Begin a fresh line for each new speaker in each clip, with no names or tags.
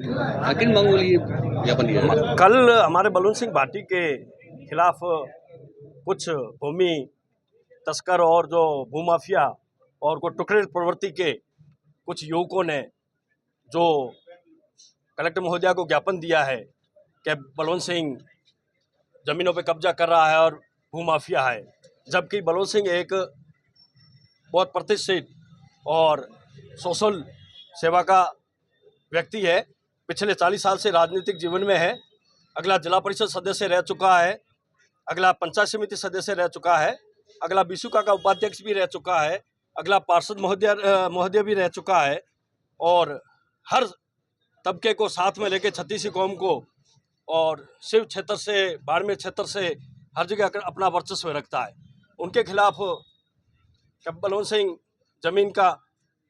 किन मांगों के लिए ज्ञापन दिया है?
कल हमारे बलवंत सिंह भाटी के खिलाफ कुछ भूमि तस्कर और जो भूमाफिया और को टुकड़े प्रवृत्ति के कुछ युवकों ने जो कलेक्टर महोदया को ज्ञापन दिया है कि बलवंत सिंह जमीनों पे कब्जा कर रहा है और भूमाफिया है, जबकि बलवंत सिंह एक बहुत प्रतिष्ठित और सोशल सेवा का व्यक्ति है। पिछले 40 साल से राजनीतिक जीवन में है। अगला जिला परिषद सदस्य रह चुका है, अगला पंचायत समिति सदस्य रह चुका है, अगला बीसूका का उपाध्यक्ष भी रह चुका है, अगला पार्षद महोदय भी रह चुका है और हर तबके को साथ में लेके छत्तीसी कौम को और शिव क्षेत्र से बाड़मेर क्षेत्र से हर जगह अपना वर्चस्व रखता है। उनके खिलाफ बलवंत सिंह जमीन का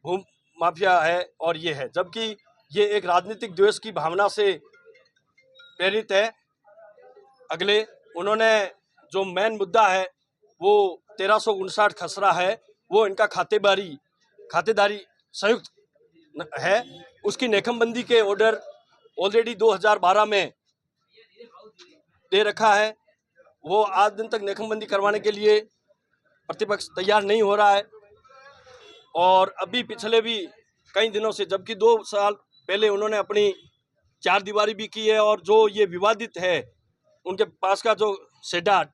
भूम माफिया है और ये है, जबकि ये एक राजनीतिक द्वेष की भावना से प्रेरित है। अगले उन्होंने जो मेन मुद्दा है वो 1359 खसरा है, वो इनका खातेदारी संयुक्त है। उसकी नेकमबंदी के ऑर्डर ऑलरेडी 2012 में दे रखा है। वो आज दिन तक नेकमबंदी करवाने के लिए प्रतिपक्ष तैयार नहीं हो रहा है और अभी पिछले भी कई दिनों से, जबकि 2 साल पहले उन्होंने अपनी 4 दीवारी भी की है और जो ये विवादित है उनके पास का जो शेडा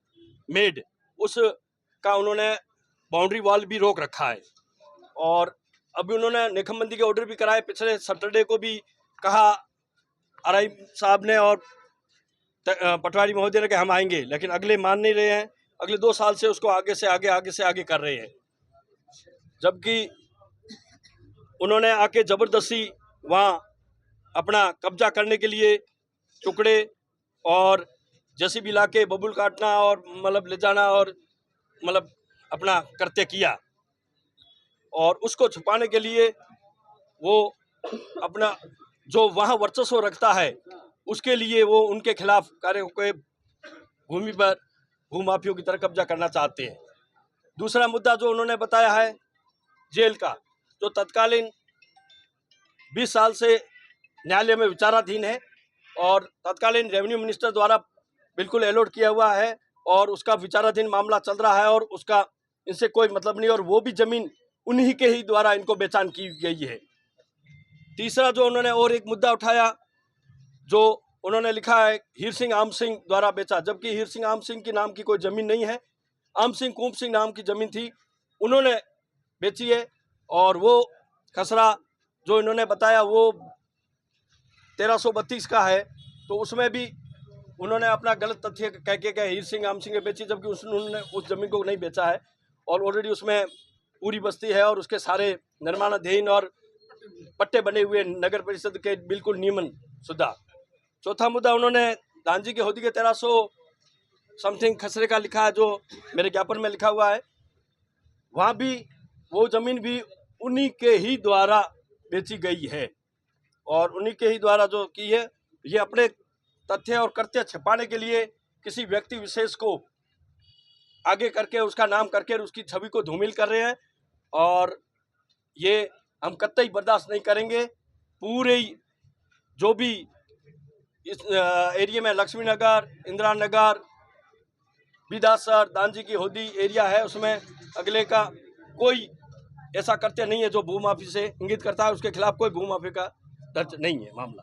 मेड उसका उन्होंने बाउंड्री वॉल भी रोक रखा है और अभी उन्होंने नेकमबंदी के ऑर्डर भी कराए। पिछले सैटरडे को भी कहा आरआई साहब ने और पटवारी महोदय ने कि हम आएंगे, लेकिन अगले मान नहीं रहे हैं। अगले 2 साल से उसको आगे से आगे कर रहे हैं, जबकि उन्होंने आके ज़बरदस्ती वहाँ अपना कब्जा करने के लिए टुकड़े और जेसीबी ला के बबुल काटना और मतलब ले जाना और मतलब अपना कृत्य किया और उसको छुपाने के लिए वो अपना जो वहाँ वर्चस्व रखता है उसके लिए वो उनके खिलाफ कार्य के भूमि पर भूमाफियों की तरह कब्जा करना चाहते हैं। दूसरा मुद्दा जो उन्होंने बताया है जेल का, जो तत्कालीन 20 साल से न्यायालय में विचाराधीन है और तत्कालीन रेवेन्यू मिनिस्टर द्वारा बिल्कुल अलॉट किया हुआ है और उसका विचाराधीन मामला चल रहा है और उसका इनसे कोई मतलब नहीं और वो भी जमीन उन्हीं के ही द्वारा इनको बेचान की गई है। तीसरा जो उन्होंने और एक मुद्दा उठाया, जो उन्होंने लिखा है हीर सिंह आम सिंह द्वारा बेचा, जबकि हीर सिंह आम सिंह की नाम की कोई ज़मीन नहीं है। आम सिंह कूप सिंह नाम की ज़मीन थी, उन्होंने बेची है और वो खसरा जो इन्होंने बताया वो 1332 का है, तो उसमें भी उन्होंने अपना गलत तथ्य कह के हीर सिंह आम सिंह ने बेची, जबकि उन्होंने उस ज़मीन को नहीं बेचा है और ऑलरेडी उसमें पूरी बस्ती है और उसके सारे निर्माणाधीन और पट्टे बने हुए नगर परिषद के बिल्कुल नियमन शुदा। चौथा मुद्दा उन्होंने दांजी की होदी के 1300 समथिंग खसरे का लिखा है, जो मेरे ज्ञापन में लिखा हुआ है। वहाँ भी वो ज़मीन भी उन्हीं के ही द्वारा बेची गई है और उन्हीं के ही द्वारा जो की है, ये अपने तथ्य और कृत्य छिपाने के लिए किसी व्यक्ति विशेष को आगे करके उसका नाम करके उसकी छवि को धूमिल कर रहे हैं और ये हम कतई बर्दाश्त नहीं करेंगे। पूरे जो भी इस एरिया में लक्ष्मी नगर, इंदिरा नगर, बिदासर, दांजी की होदी एरिया है, उसमें अगले का कोई ऐसा कृत्य नहीं है जो भूमाफी से इंगित करता है। उसके खिलाफ कोई भूमाफी का दर्ज नहीं है मामला।